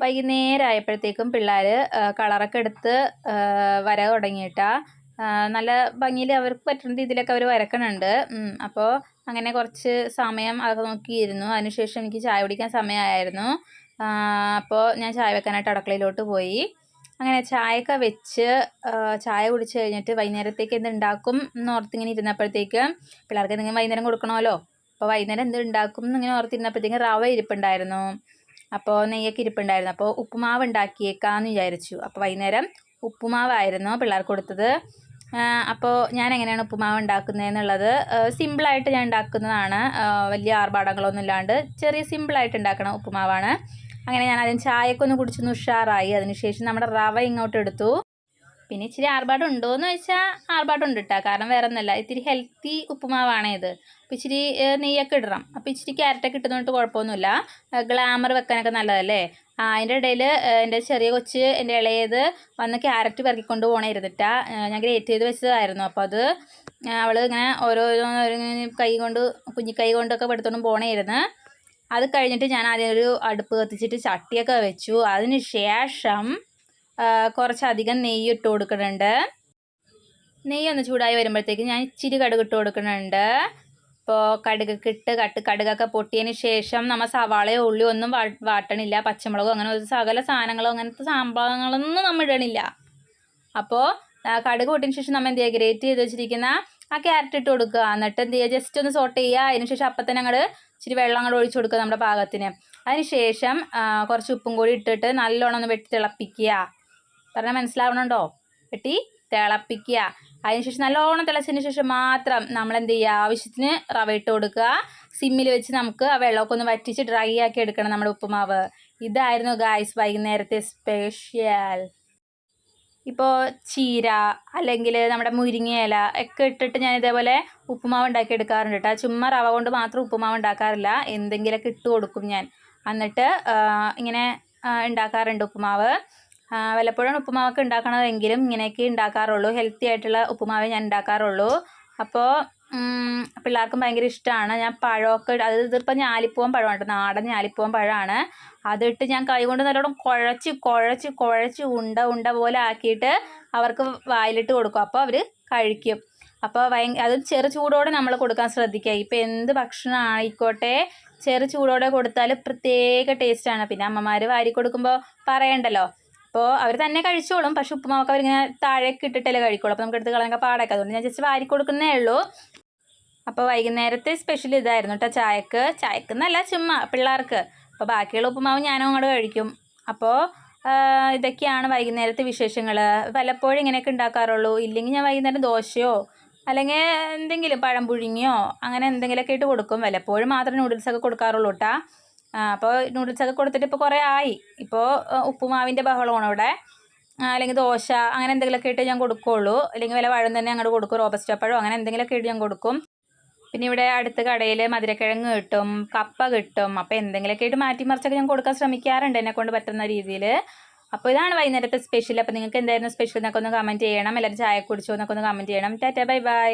വൈകുന്നേരം ആയപ്പോഴത്തേക്കും പിള്ളേർ കളറൊക്കെ എടുത്ത് വര തുടങ്ങിയിട്ടാ. നല്ല ഭംഗിയിൽ അവർക്ക് പറ്റുന്ന രീതിയിലൊക്കെ അവർ വരക്കണുണ്ട്. അപ്പോൾ അങ്ങനെ കുറച്ച് സമയം അതൊക്കെ നോക്കിയിരുന്നു. അതിനുശേഷം എനിക്ക് ചായ കുടിക്കാൻ സമയമായിരുന്നു. അപ്പോൾ ഞാൻ ചായ വെക്കാനായിട്ട് അടുക്കളയിലോട്ട് പോയി. അങ്ങനെ ചായയൊക്കെ വെച്ച് ചായ കുടിച്ച് കഴിഞ്ഞിട്ട് വൈകുന്നേരത്തേക്ക് എന്തുണ്ടാക്കും എന്നോർത്തിങ്ങനെ ഇരുന്നപ്പോഴത്തേക്ക് പിള്ളേർക്ക് എന്തെങ്കിലും വൈകുന്നേരം കൊടുക്കണമല്ലോ. അപ്പോൾ വൈകുന്നേരം എന്തുണ്ടാക്കും എന്നിങ്ങനെ ഓർത്തിരുന്നപ്പോഴത്തേക്കും റവ ഇരിപ്പുണ്ടായിരുന്നു. അപ്പോൾ നെയ്യൊക്കെ ഇരിപ്പുണ്ടായിരുന്നു. അപ്പോൾ ഉപ്പുമാവ് ഉണ്ടാക്കിയേക്കാമെന്ന് വിചാരിച്ചു. അപ്പോൾ വൈകുന്നേരം ഉപ്പുമാവായിരുന്നു പിള്ളേർക്ക് കൊടുത്തത്. അപ്പോൾ ഞാൻ എങ്ങനെയാണ് ഉപ്പുമാവ് ഉണ്ടാക്കുന്നതെന്നുള്ളത് സിമ്പിളായിട്ട് ഞാൻ ഉണ്ടാക്കുന്നതാണ്. വലിയ ആർഭാടങ്ങളൊന്നും ഇല്ലാണ്ട് ചെറിയ സിമ്പിളായിട്ട് ഉണ്ടാക്കണ ഉപ്പുമാവാണ്. അങ്ങനെ ഞാൻ ആദ്യം ചായക്കൊന്ന് കുടിച്ചൊന്ന് ഉഷാറായി. അതിനുശേഷം നമ്മുടെ റവ ഇങ്ങോട്ട് എടുത്തു. പിന്നെ ഇച്ചിരി ആർഭാടം ഉണ്ടോയെന്ന് ചോദിച്ചാൽ ആർഭാടം ഉണ്ട് കേട്ടോ. കാരണം വേറെ ഒന്നുമല്ല, ഇത്തിരി ഹെൽത്തി ഉപ്പുമാവാണ് ഇത്. അപ്പോൾ ഇച്ചിരി നെയ്യൊക്കെ ഇടണം. അപ്പോൾ ഇച്ചിരി ക്യാരറ്റൊക്കെ ഇട്ടുന്നിട്ട് കുഴപ്പമൊന്നുമില്ല. ഗ്ലാമർ വെക്കാനൊക്കെ നല്ലതല്ലേ. അതിൻ്റെ ഇടയിൽ എൻ്റെ ചെറിയ കൊച്ച്, എൻ്റെ ഇളയത് വന്ന് ക്യാരറ്റ് പെറുക്കിക്കൊണ്ട് പോകണമായിരുന്നിട്ടാ. ഞാൻ ഗ്രേറ്റ് ചെയ്ത് വെച്ചതായിരുന്നു. അപ്പോൾ അത് അവൾ ഇങ്ങനെ ഓരോന്നിങ്ങനെ കുഞ്ഞിക്കൈ കൊണ്ടൊക്കെ എടുത്തോണ്ടും പോകണമായിരുന്നു. അത് കഴിഞ്ഞിട്ട് ഞാൻ ആദ്യം ഒരു അടുപ്പ് കത്തിച്ചിട്ട് ചട്ടിയൊക്കെ വെച്ചു. അതിന് ശേഷം കുറച്ചധികം നെയ്യ് ഇട്ട് കൊടുക്കുന്നുണ്ട്. നെയ്യൊന്ന് ചൂടായി വരുമ്പോഴത്തേക്ക് ഞാൻ ഇച്ചിരി കടുക് ഇട്ട് കൊടുക്കുന്നുണ്ട്. ഇപ്പോൾ കടുകൊക്കെ ഇട്ട് കടുകൊക്കെ പൊട്ടിയതിന് ശേഷം നമ്മൾ സവാളയോ ഉള്ളിയോ ഒന്നും വാട്ടണില്ല. പച്ചമുളകോ അങ്ങനെ ഒരു സകല സാധനങ്ങളോ അങ്ങനത്തെ സംഭവങ്ങളൊന്നും നമ്മൾ ഇടണില്ല. അപ്പോൾ കടുക് പൊട്ടിയതിന് ശേഷം നമ്മൾ എന്ത് ചെയ്യുക, ഗ്രേറ്റ് ചെയ്ത് വെച്ചിരിക്കുന്ന ആ ക്യാരറ്റ് ഇട്ട് കൊടുക്കുക. എന്നിട്ട് എന്ത് ചെയ്യുക, ജസ്റ്റ് ഒന്ന് സോട്ട് ചെയ്യുക. അതിന് ശേഷം അപ്പം തന്നെ അങ്ങോട്ട് ഇച്ചിരി വെള്ളം അങ്ങോട്ട് ഒഴിച്ച് കൊടുക്കുക നമ്മുടെ പാകത്തിന്. അതിന് ശേഷം കുറച്ച് ഉപ്പും കൂടി ഇട്ടിട്ട് നല്ലോണം ഒന്ന് വെട്ടി തിളപ്പിക്കുക. പറഞ്ഞാൽ മനസ്സിലാവണുണ്ടോ? വെട്ടി തിളപ്പിക്കുക. അതിനുശേഷം നല്ലോണം തിളച്ചതിന് ശേഷം മാത്രം നമ്മൾ എന്ത് ചെയ്യുക, ആവശ്യത്തിന് റവ ഇട്ട് കൊടുക്കുക. സിമ്മിൽ വെച്ച് നമുക്ക് ആ വെള്ളമൊക്കെ ഒന്ന് വറ്റിച്ച് ഡ്രൈ ആക്കി എടുക്കണം നമ്മുടെ ഉപ്പുമാവ്. ഇതായിരുന്നു ഗായ്സ് വൈകുന്നേരത്തെ സ്പെഷ്യൽ. ഇപ്പോൾ ചീര അല്ലെങ്കിൽ നമ്മുടെ മുരിങ്ങയില ഒക്കെ ഇട്ടിട്ട് ഞാൻ ഇതേപോലെ ഉപ്പുമാവ് ഉണ്ടാക്കി എടുക്കാറുണ്ട് കേട്ടോ. ചുമ്മാ റവ കൊണ്ട് മാത്രം ഉപ്പുമാവ് ഉണ്ടാക്കാറില്ല, എന്തെങ്കിലുമൊക്കെ ഇട്ട് കൊടുക്കും ഞാൻ. എന്നിട്ട് ഇങ്ങനെ ഉണ്ടാക്കാറുണ്ട് ഉപ്പുമാവ്. വല്ലപ്പോഴും ഉപ്പുമാവൊക്കെ ഉണ്ടാക്കണതെങ്കിലും ഇങ്ങനെയൊക്കെ ഉണ്ടാക്കാറുള്ളൂ. ഹെൽത്തി ആയിട്ടുള്ള ഉപ്പുമാവേ ഞാൻ ഉണ്ടാക്കാറുള്ളൂ. അപ്പോൾ പിള്ളേർക്കും ഭയങ്കര ഇഷ്ടമാണ്. ഞാൻ പഴമൊക്കെ ഇതിപ്പോൾ ഞാലിപ്പൂവൻ പഴമാണ്, നാടൻ ഞാലിപ്പൂവൻ പഴമാണ്. അതിട്ട് ഞാൻ കൈ കൊണ്ട് നല്ലോണം കുഴച്ച് ഉണ്ട പോലെ ആക്കിയിട്ട് അവർക്ക് വായിലിട്ട് കൊടുക്കും. അപ്പോൾ അവർ കഴിക്കും. അപ്പോൾ അത് ചെറു ചൂടോടെ നമ്മൾ കൊടുക്കാൻ ശ്രദ്ധിക്കുക. ഇപ്പോൾ എന്ത് ഭക്ഷണം ആയിക്കോട്ടെ ചെറു ചൂടോടെ കൊടുത്താൽ പ്രത്യേക ടേസ്റ്റാണ്. പിന്നെ അമ്മമാർ വാരി കൊടുക്കുമ്പോൾ പറയണ്ടല്ലോ. അപ്പോൾ അവർ തന്നെ കഴിച്ചോളും. പക്ഷെ ഉപ്പുമാവൊക്കെ അവരിങ്ങനെ താഴേക്ക് ഇട്ടിട്ടല്ലേ കഴിക്കുള്ളൂ. അപ്പോൾ നമുക്ക് എടുത്ത് കളയാൻ പാടൊക്കെ. അതുകൊണ്ട് ഞാൻ ജസ്റ്റ് വാരി കൊടുക്കുന്നേ ഉള്ളൂ. അപ്പോൾ വൈകുന്നേരത്തെ സ്പെഷ്യൽ ഇതായിരുന്നു കേട്ടോ. ചായക്കെന്നല്ല, ചുമ്മാ പിള്ളേർക്ക്. അപ്പോൾ ബാക്കിയുള്ള ഉപ്പുമാവ് ഞാനും അങ്ങോട്ട് കഴിക്കും. അപ്പോൾ ഇതൊക്കെയാണ് വൈകുന്നേരത്തെ വിശേഷങ്ങൾ. വല്ലപ്പോഴും ഇങ്ങനെയൊക്കെ ഉണ്ടാക്കാറുള്ളൂ. ഇല്ലെങ്കിൽ ഞാൻ വൈകുന്നേരം ദോശയോ അല്ലെങ്കിൽ എന്തെങ്കിലും പഴം പുഴുങ്ങിയോ അങ്ങനെ എന്തെങ്കിലുമൊക്കെ ഇട്ട് കൊടുക്കും. വല്ലപ്പോഴും മാത്രം നൂഡിൽസൊക്കെ കൊടുക്കാറുള്ളൂ കേട്ടോ. അപ്പോൾ നൂഡിൽസൊക്കെ കൊടുത്തിട്ട് ഇപ്പോൾ കുറേ ആയി. ഇപ്പോൾ ഉപ്പുമാവിൻ്റെ ബഹളമാണ് ഇവിടെ. അല്ലെങ്കിൽ ദോശ അങ്ങനെ എന്തെങ്കിലുമൊക്കെ ഇട്ട് ഞാൻ കൊടുക്കുകയുള്ളൂ. അല്ലെങ്കിൽ വല്ല പഴം തന്നെ അങ്ങോട്ട് കൊടുക്കും, റോബസ്റ്റ പഴം അങ്ങനെ എന്തെങ്കിലുമൊക്കെ ഇട്ട് ഞാൻ കൊടുക്കും. പിന്നെ ഇവിടെ അടുത്ത കടയിൽ മധുരക്കിഴങ്ങ് കിട്ടും, കപ്പ കിട്ടും. അപ്പോൾ എന്തെങ്കിലുമൊക്കെ ആയിട്ട് മാറ്റിമറിച്ചൊക്കെ ഞാൻ കൊടുക്കാൻ ശ്രമിക്കാറുണ്ട് എന്നെക്കൊണ്ട് പറ്റുന്ന രീതിയിൽ. അപ്പോൾ ഇതാണ് വൈകുന്നേരത്തെ സ്പെഷ്യൽ. അപ്പോൾ നിങ്ങൾക്ക് എന്തായിരുന്നു സ്പെഷ്യൽ എന്നൊക്കെ ഒന്ന് കമൻറ്റ് ചെയ്യണം. എല്ലാവരും ചായ കുടിച്ചോ എന്നൊക്കെ ഒന്ന് കമൻറ്റ് ചെയ്യണം. Tata bye bye.